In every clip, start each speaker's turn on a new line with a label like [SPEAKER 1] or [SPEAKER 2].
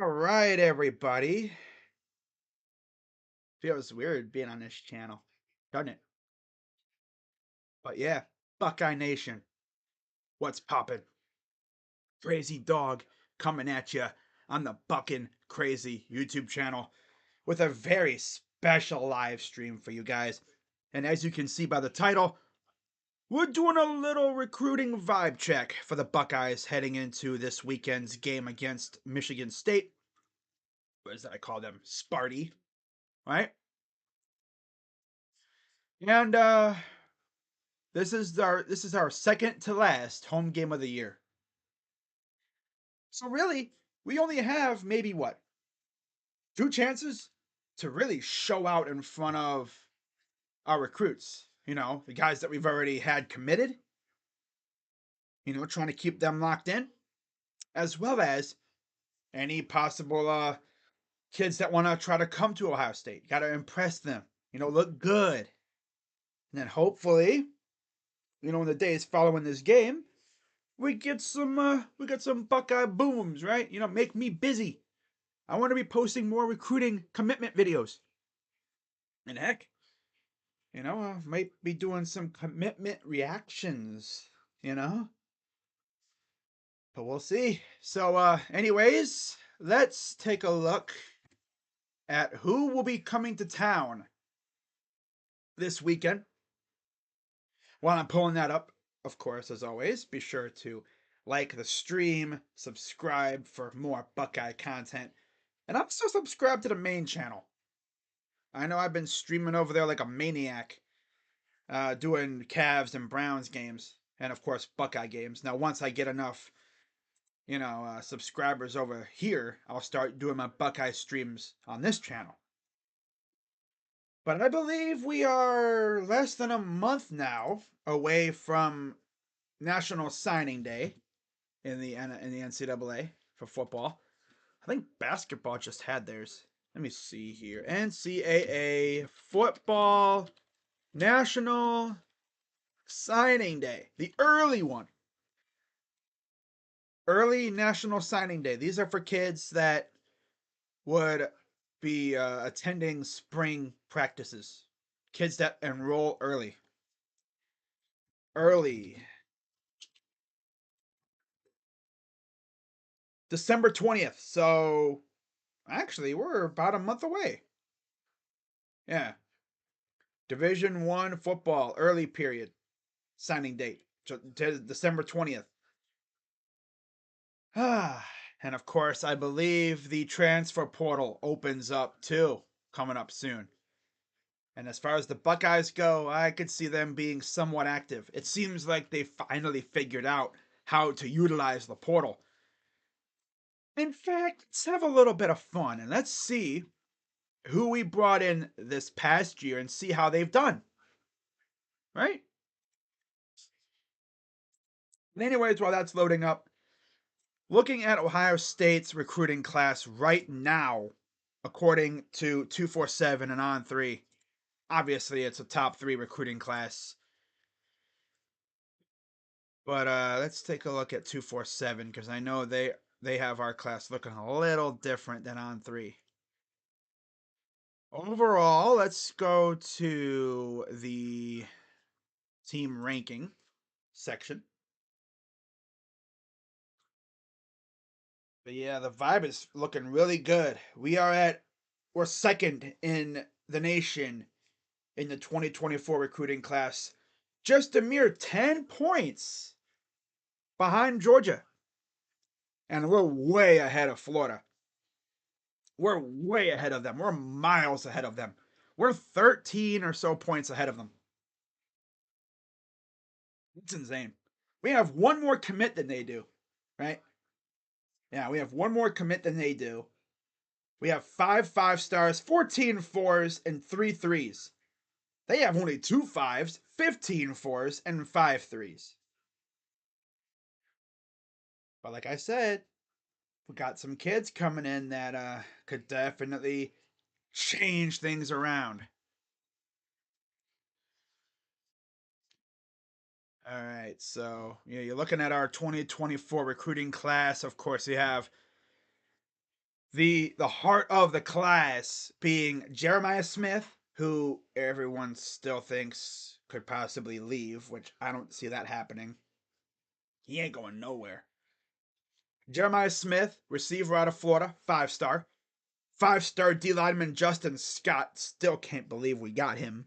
[SPEAKER 1] All right, everybody. Feels weird being on this channel, doesn't it? But yeah, Buckeye Nation, what's poppin'? Crazy Dog coming at you on the Buckin' Crazy YouTube channel with a very special live stream for you guys. And as you can see by the title, we're doing a little recruiting vibe check for the Buckeyes heading into this weekend's game against Michigan State. What is that? I call them Sparty, right? And this is our second to last home game of the year. So really, we only have maybe what? Two chances to really show out in front of our recruits. You know, the guys that we've already had committed. You know, trying to keep them locked in, as well as any possible kids that want to try to come to Ohio State. Got to impress them. You know, look good. And then hopefully, you know, in the days following this game, we get some Buckeye booms, right? You know, make me busy. I want to be posting more recruiting commitment videos. And heck, you know, I might be doing some commitment reactions, you know? But we'll see. So anyways, let's take a look at who will be coming to town this weekend. While I'm pulling that up, of course, as always, be sure to like the stream, subscribe for more Buckeye content, and also subscribe to the main channel. I know I've been streaming over there like a maniac, doing Cavs and Browns games, and of course Buckeye games. Now, once I get enough, subscribers over here, I'll start doing my Buckeye streams on this channel. But I believe we are less than a month now away from National Signing Day in the NCAA for football. I think basketball just had theirs. Let me see here. NCAA football National Signing Day, the early one. Early National Signing Day. These are for kids that would be attending spring practices. Kids that enroll early. Early. December 20th. So actually, we're about a month away. Yeah. Division 1 football early period signing date. December 20th. And of course, I believe the transfer portal opens up too, coming up soon. And as far as the Buckeyes go, I could see them being somewhat active. It seems like they finally figured out how to utilize the portal. In fact, let's have a little bit of fun and let's see who we brought in this past year and see how they've done. Right? And anyways, while that's loading up, looking at Ohio State's recruiting class right now, according to 247 and On3, obviously it's a top 3 recruiting class. But let's take a look at 247 because I know they have our class looking a little different than On3. Overall, let's go to the team ranking section. But yeah, the vibe is looking really good. We're second in the nation in the 2024 recruiting class. Just a mere 10 points behind Georgia. And we're way ahead of Florida. We're way ahead of them. We're miles ahead of them. We're 13 or so points ahead of them. It's insane. We have one more commit than they do, right? Yeah, we have one more commit than they do. We have 5 5-stars, 14 fours, and 3 threes. They have only 2 5s, 15 fours, and 5 threes. But like I said, we got some kids coming in that could definitely change things around. All right, so you're looking at our 2024 recruiting class. Of course, you have the heart of the class being Jeremiah Smith, who everyone still thinks could possibly leave, which I don't see that happening. He ain't going nowhere. Jeremiah Smith, receiver out of Florida, 5-star. 5-star D lineman Justin Scott, still can't believe we got him.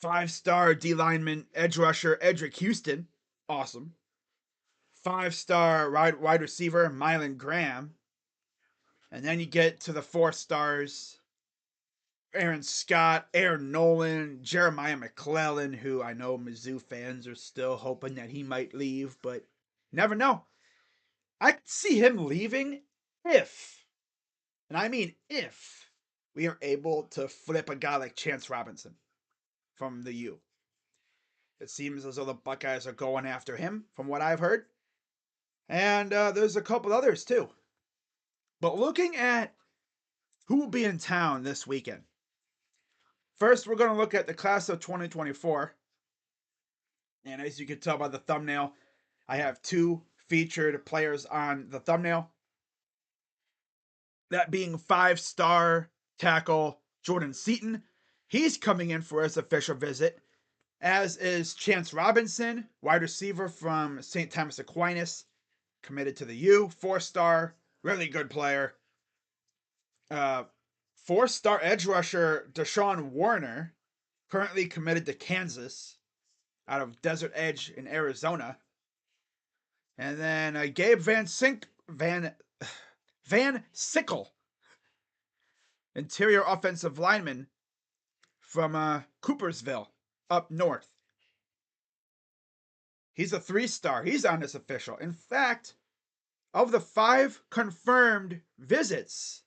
[SPEAKER 1] 5-star D lineman edge rusher Edric Houston, awesome. 5-star wide receiver Mylan Graham. And then you get to the 4 stars Aaron Scott, Aaron Nolan, Jeremiah McClellan, who I know Mizzou fans are still hoping that he might leave, but never know. I could see him leaving if, and I mean if, we are able to flip a guy like Chance Robinson from the U. It seems as though the Buckeyes are going after him, from what I've heard. And there's a couple others too. But looking at who will be in town this weekend, first we're going to look at the class of 2024. And as you can tell by the thumbnail, I have 2 featured players on the thumbnail. That being 5-star tackle Jordan Seaton. He's coming in for his official visit, as is Chance Robinson, wide receiver from St. Thomas Aquinas, committed to the U, 4-star, really good player. 4-star edge rusher Deshaun Warner, currently committed to Kansas out of Desert Edge in Arizona. And then Gabe Van Sickle, interior offensive lineman from Coopersville, up north. He's a 3-star. He's on this official. In fact, of the 5 confirmed visits,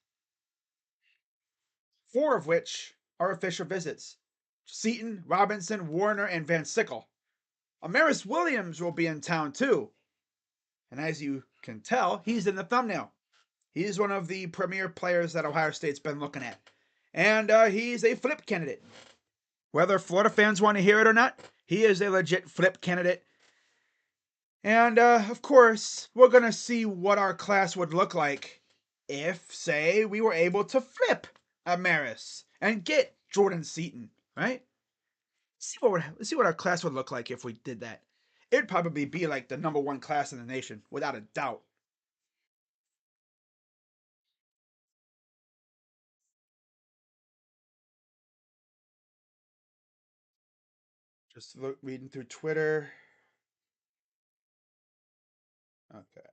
[SPEAKER 1] 4 of which are official visits. Seaton, Robinson, Warner, and Van Sickle. Amaris Williams will be in town too. And as you can tell, he's in the thumbnail. He's one of the premier players that Ohio State's been looking at. And he's a flip candidate. Whether Florida fans want to hear it or not, he is a legit flip candidate. And of course, we're going to see what our class would look like if, say, we were able to flip Amaris and get Jordan Seaton, right? Let's see what our class would look like if we did that. It'd probably be like the #1 class in the nation, without a doubt. Just reading through Twitter. Okay.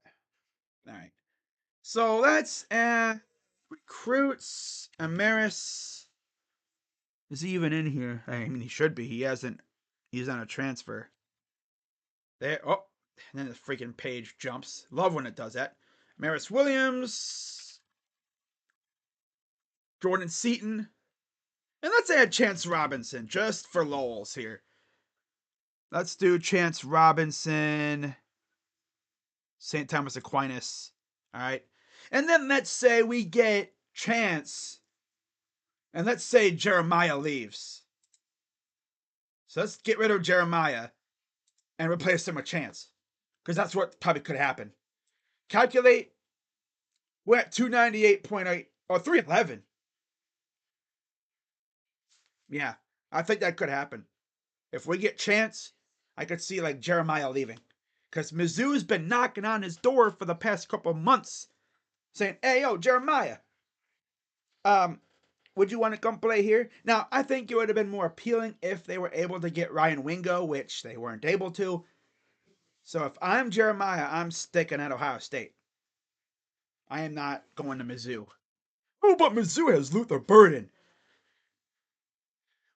[SPEAKER 1] All right. So let's recruits Amaris. Is he even in here? I mean, he should be. He hasn't. He's on a transfer. There. Oh, and then the freaking page jumps. Love when it does that. Amaris Williams, Jordan Seaton, and let's add Chance Robinson just for lols here. Let's do Chance Robinson, St. Thomas Aquinas. All right. And then let's say we get Chance, and let's say Jeremiah leaves. So let's get rid of Jeremiah and replace him with Chance, because that's what probably could happen. Calculate, we're at 298.8 or 311. Yeah, I think that could happen. If we get Chance, I could see like Jeremiah leaving, because Mizzou's been knocking on his door for the past couple of months, saying, "Hey, yo, Jeremiah, would you want to come play here?" Now, I think it would have been more appealing if they were able to get Ryan Wingo, which they weren't able to. So if I'm Jeremiah, I'm sticking at Ohio State. I am not going to Mizzou. Oh, but Mizzou has Luther Burden.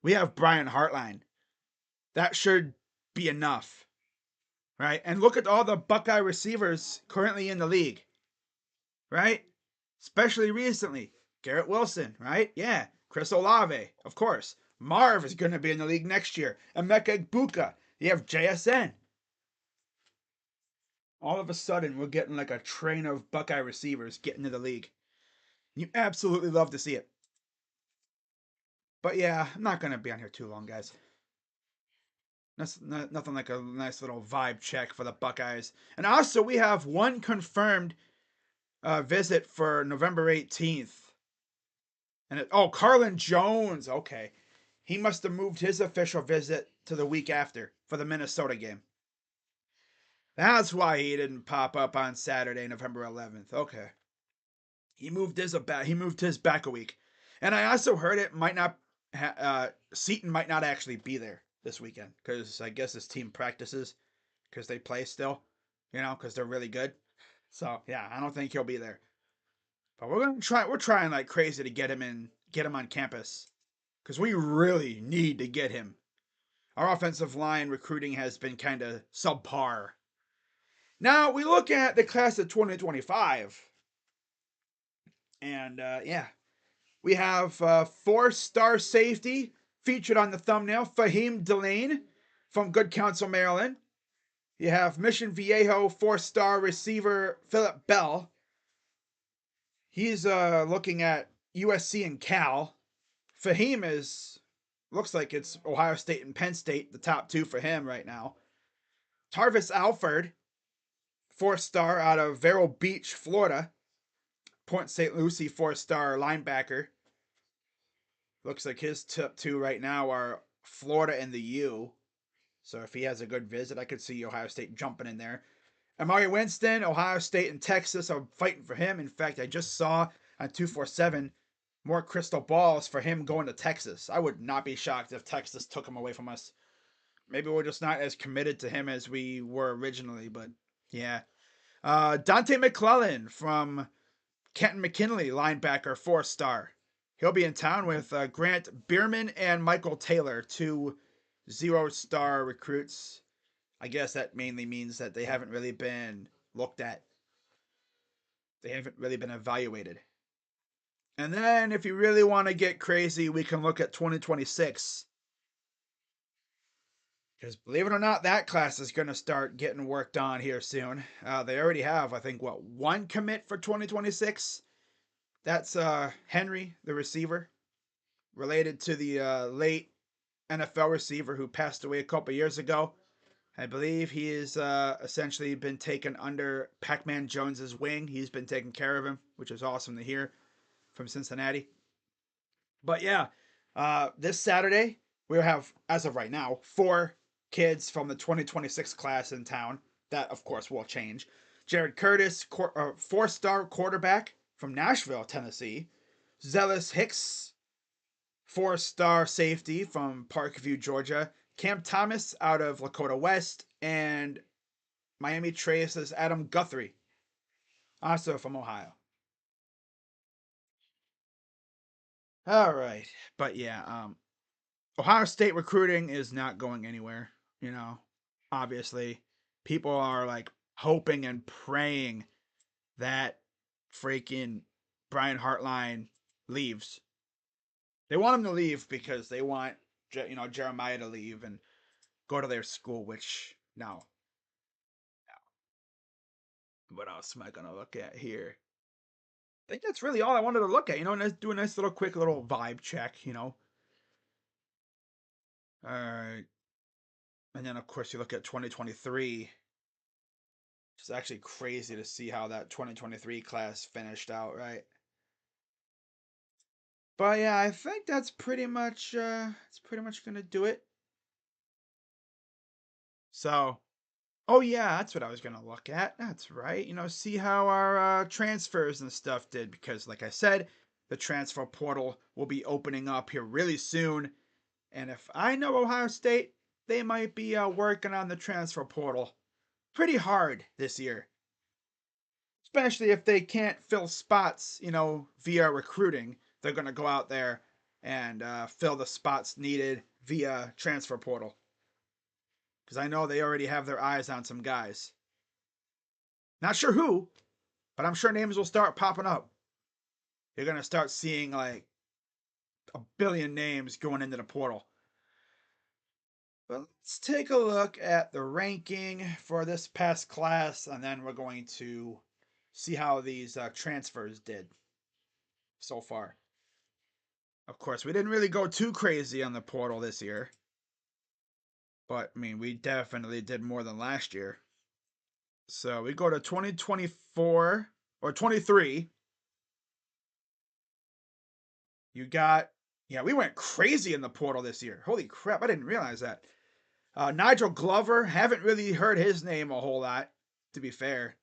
[SPEAKER 1] We have Brian Hartline. That should be enough, right? And look at all the Buckeye receivers currently in the league, right? Especially recently. Garrett Wilson, right? Yeah. Chris Olave, of course. Marv is going to be in the league next year. Emeka Egbuka. You have JSN. All of a sudden, we're getting like a train of Buckeye receivers getting to the league. You absolutely love to see it. But yeah, I'm not going to be on here too long, guys. That's nothing like a nice little vibe check for the Buckeyes. And also, we have one confirmed visit for November 18th. Carlin Jones. Okay. He must have moved his official visit to the week after for the Minnesota game. That's why he didn't pop up on Saturday, November 11th. Okay. He moved his back a week. And I also heard it might not Seton might not actually be there this weekend cuz I guess his team practices cuz they play still, cuz they're really good. So, yeah, I don't think he'll be there. But we're trying like crazy to get him on campus cuz we really need to get him. Our offensive line recruiting has been kind of subpar. Now, we look at the class of 2025 and yeah, we have 4-star safety featured on the thumbnail, Fahim Delane from Good Counsel, Maryland. You have Mission Viejo 4-star receiver Philip Bell. He's looking at USC and Cal. Fahim looks like it's Ohio State and Penn State, the top two for him right now. Tarvis Alford, 4-star out of Vero Beach, Florida. Point St. Lucie 4-star linebacker. Looks like his top two right now are Florida and the U. So if he has a good visit, I could see Ohio State jumping in there. Amari Winston, Ohio State and Texas are fighting for him. In fact, I just saw on 247 more crystal balls for him going to Texas. I would not be shocked if Texas took him away from us. Maybe we're just not as committed to him as we were originally, but yeah. Dante McClellan from Kenton McKinley, linebacker, 4-star. He'll be in town with Grant Bierman and Michael Taylor, two 0-star recruits. I guess that mainly means that they haven't really been looked at. They haven't really been evaluated. And then, if you really want to get crazy, we can look at 2026. Because believe it or not, that class is going to start getting worked on here soon. They already have, I think, one commit for 2026? That's Henry, the receiver, related to the late NFL receiver who passed away a couple years ago. I believe he is essentially been taken under Pac-Man Jones's wing. He's been taking care of him, which is awesome to hear from Cincinnati. But yeah, this Saturday we'll have, as of right now, 4 kids from the 2026 class in town. That, of course, will change. Jared Curtis, 4-star quarterback from Nashville, Tennessee. Zealous Hicks, 4-star safety from Parkview, Georgia. Cam Thomas out of Lakota West. And Miami Trace's Adam Guthrie, also from Ohio. All right. But yeah, Ohio State recruiting is not going anywhere, you know. Obviously, people are like hoping and praying that freaking Brian Hartline leaves. They want him to leave because they want Jeremiah to leave and go to their school, which no. What else am I gonna look at here? I think that's really all I wanted to look at. Let's do a nice little quick little vibe check. All right. And then of course you look at 2023. It's actually crazy to see how that 2023 class finished out, right? But yeah, I think that's pretty much gonna do it. So, oh yeah, that's what I was gonna look at. That's right. See how our transfers and stuff did because, like I said, the transfer portal will be opening up here really soon. And if I know Ohio State, they might be working on the transfer portal pretty hard this year. Especially if they can't fill spots, via recruiting. They're going to go out there and fill the spots needed via transfer portal. Because I know they already have their eyes on some guys. Not sure who, but I'm sure names will start popping up. You're going to start seeing like a billion names going into the portal. But let's take a look at the ranking for this past class, and then we're going to see how these transfers did so far. Of course, we didn't really go too crazy on the portal this year. But I mean, we definitely did more than last year. So we go to 2024 or 23. You got, yeah, we went crazy in the portal this year. Holy crap, I didn't realize that. Nigel Glover, haven't really heard his name a whole lot, to be fair.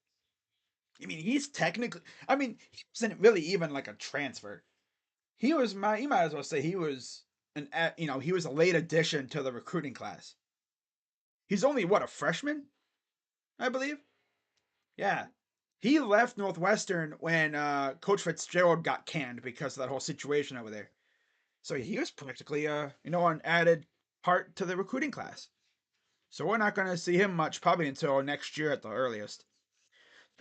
[SPEAKER 1] I mean, he's technically, I mean, he wasn't really even like a transfer. You might as well say he was he was a late addition to the recruiting class. He's only, what, a freshman, I believe? Yeah. He left Northwestern when Coach Fitzgerald got canned because of that whole situation over there. So he was practically, an added part to the recruiting class. So we're not going to see him much probably until next year at the earliest.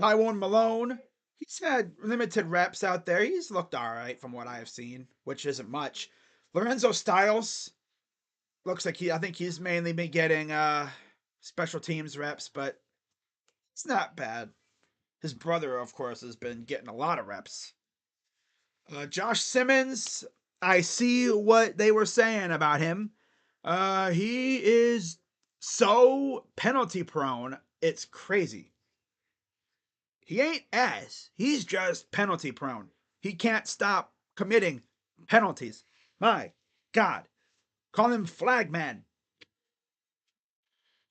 [SPEAKER 1] Tywone Malone, he's had limited reps out there. He's looked all right from what I have seen, which isn't much. Lorenzo Styles looks like I think he's mainly been getting special teams reps, but it's not bad. His brother, of course, has been getting a lot of reps. Josh Simmons, I see what they were saying about him. He is so penalty prone, it's crazy. He ain't ass. He's just penalty prone. He can't stop committing penalties. My God. Call him Flagman.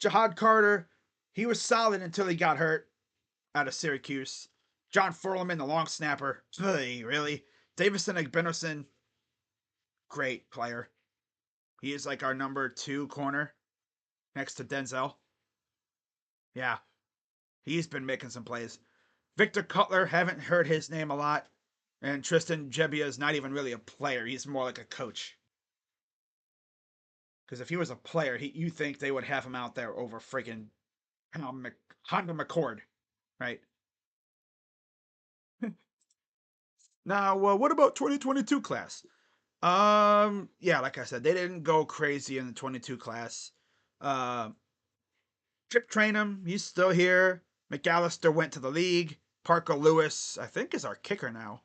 [SPEAKER 1] Jahad Carter, he was solid until he got hurt out of Syracuse. John Furlman, the long snapper. Really? Davison Igbenison, great player. He is like our number 2 corner next to Denzel. Yeah, he's been making some plays. Victor Cutler, haven't heard his name a lot. And Tristan Jebbia is not even really a player. He's more like a coach. Because if he was a player, you think they would have him out there over freaking Honda McCord, right? Now, what about 2022 class? Yeah, like I said, they didn't go crazy in the 22 class. Uh, Chip Trainum, he's still here. McAllister went to the league. Parker Lewis, I think, is our kicker now,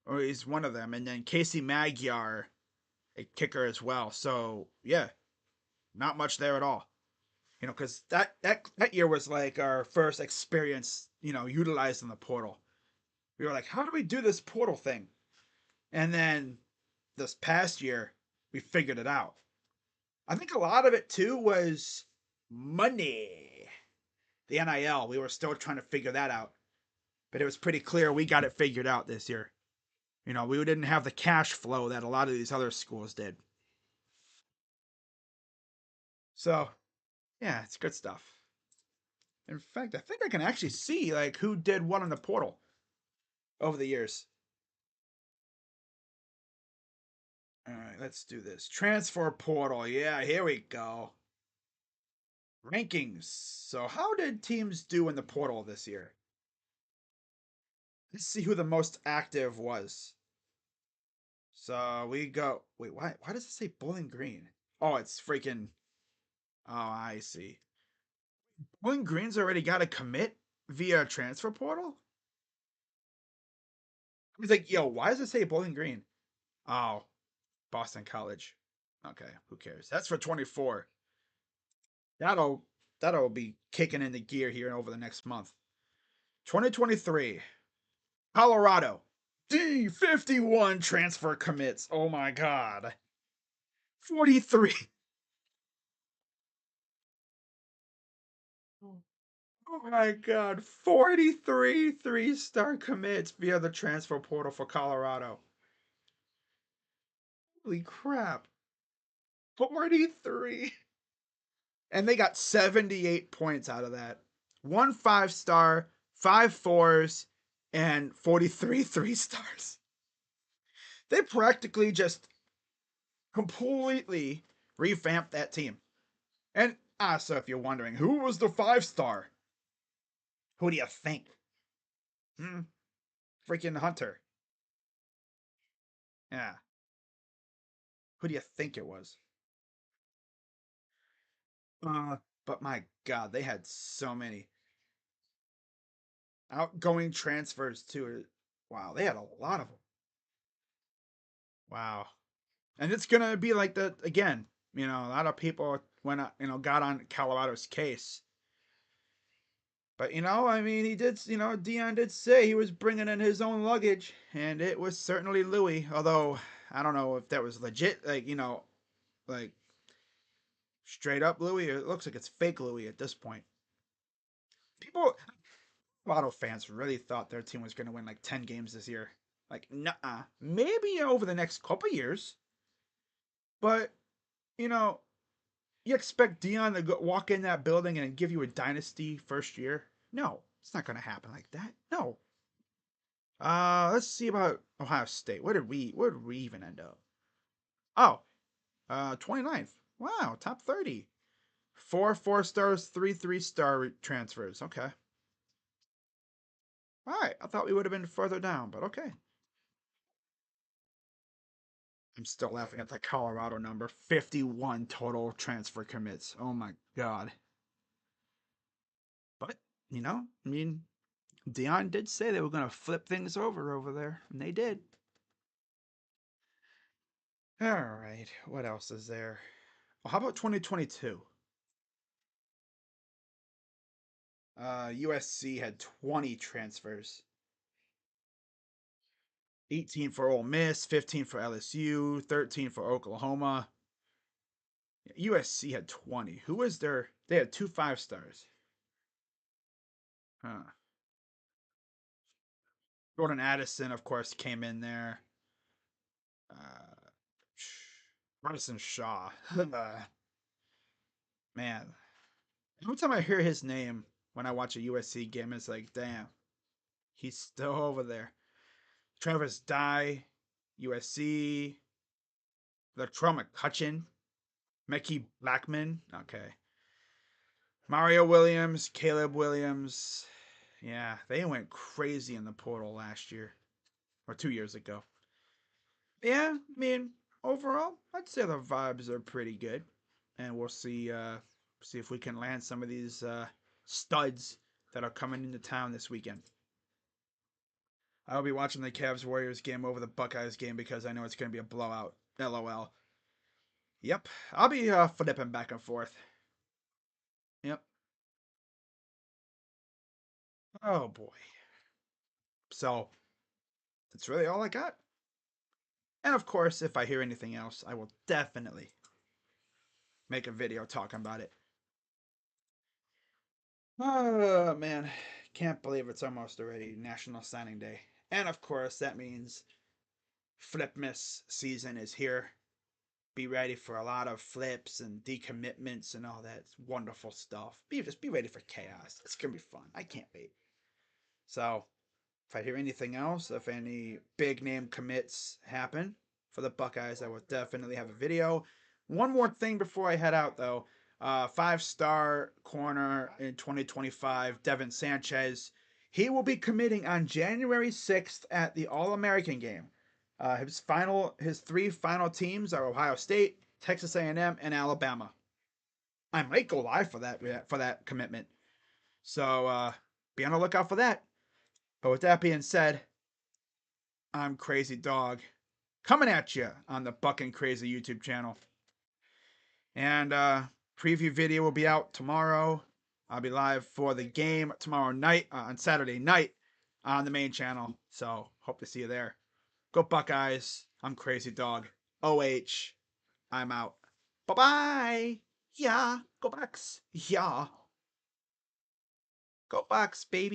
[SPEAKER 1] or he's one of them. And then Casey Magyar, a kicker as well. So yeah, not much there at all. Because that year was like our first experience, utilizing the portal. We were like, how do we do this portal thing? And then this past year, we figured it out. I think a lot of it too was money. The NIL, we were still trying to figure that out. But it was pretty clear we got it figured out this year. We didn't have the cash flow that a lot of these other schools did. So, yeah, it's good stuff. In fact, I think I can actually see like who did what on the portal over the years. All right, let's do this. Transfer portal. Yeah, here we go. Rankings. So, how did teams do in the portal this year? Let's see who the most active was. So, we go. Wait, why does it say Bowling Green? Oh, it's freaking. Oh, I see. Bowling Green's already got a commit via transfer portal? I was like, yo, why does it say Bowling Green? Oh, Boston College. Okay, who cares? That's for 24. That'll that'll be kicking into gear here over the next month. 2023. Colorado. D51 transfer commits. Oh my god. 43. Oh my god. 43 3-star commits via the transfer portal for Colorado. Holy crap. 43. And they got 78 points out of that. 1 5-star, 5 4s, and 43 3-stars. They practically just completely revamped that team. And so if you're wondering, who was the 5-star? Who do you think? Freaking Hunter. Yeah. Who do you think it was? But my God, they had so many outgoing transfers too. Wow, they had a lot of them. Wow. And it's gonna be like that again. A lot of people when got on Colorado's case. But I mean, he did. Dion did say he was bringing in his own luggage, and it was certainly Louis. Although I don't know if that was legit, like like straight up Louis. Or it looks like it's fake Louis at this point. People, Colorado fans really thought their team was going to win like 10 games this year. Like, nah, maybe over the next couple years, but you know, you expect Dion to walk in that building and give you a dynasty first year? No, it's not going to happen like that. No. Let's see about Ohio State. Where did we even end up? Oh, 29th. Wow, top 30. Four 4 stars, three 3-star transfers. Okay. All right. I thought we would have been further down, but okay. I'm still laughing at the Colorado number. 51 total transfer commits. Oh my god. But, I mean, Dion did say they were going to flip things over there, and they did. All right. What else is there? Well, how about 2022? USC had 20 transfers. 18 for Ole Miss, 15 for LSU, 13 for Oklahoma. USC had 20. Who was there? They had 2 5-stars. Huh. Jordan Addison, of course, came in there. Uh, Bryson Shaw. Man, every time I hear his name when I watch a USC game, it's like, damn, he's still over there. Travis Dye, USC. Latrell McCutcheon, Mickey Blackman. Okay. Mario Williams, Caleb Williams. Yeah, they went crazy in the portal last year or 2 years ago. Yeah, I mean, overall, I'd say the vibes are pretty good, and we'll see if we can land some of these studs that are coming into town this weekend. I'll be watching the Cavs Warriors game over the Buckeyes game because I know it's going to be a blowout. LOL. Yep, I'll be flipping back and forth. Yep. Oh boy. So that's really all I got. And of course, if I hear anything else, I will definitely make a video talking about it. Oh man, can't believe it's almost already National Signing Day. And of course, that means Flipmas season is here. Be ready for a lot of flips and decommitments and all that wonderful stuff. Just be ready for chaos. It's gonna be fun. I can't wait. So if I hear anything else, if any big name commits happen for the Buckeyes, I will definitely have a video. One more thing before I head out, though. 5-star corner in 2025, Devin Sanchez. He will be committing on January 6th at the All American game. His 3 final teams are Ohio State, Texas A&M, and Alabama. I might go live for that commitment. So be on the lookout for that. But with that being said, I'm Crazy Dog, coming at you on the Buckin' Crazy YouTube channel. And preview video will be out tomorrow. I'll be live for the game tomorrow night, on Saturday night, on the main channel. So hope to see you there. Go Buckeyes. I'm Crazy Dog. OH. I'm out. Bye bye. Yeah. Go Bucks. Yeah. Go Bucks, baby.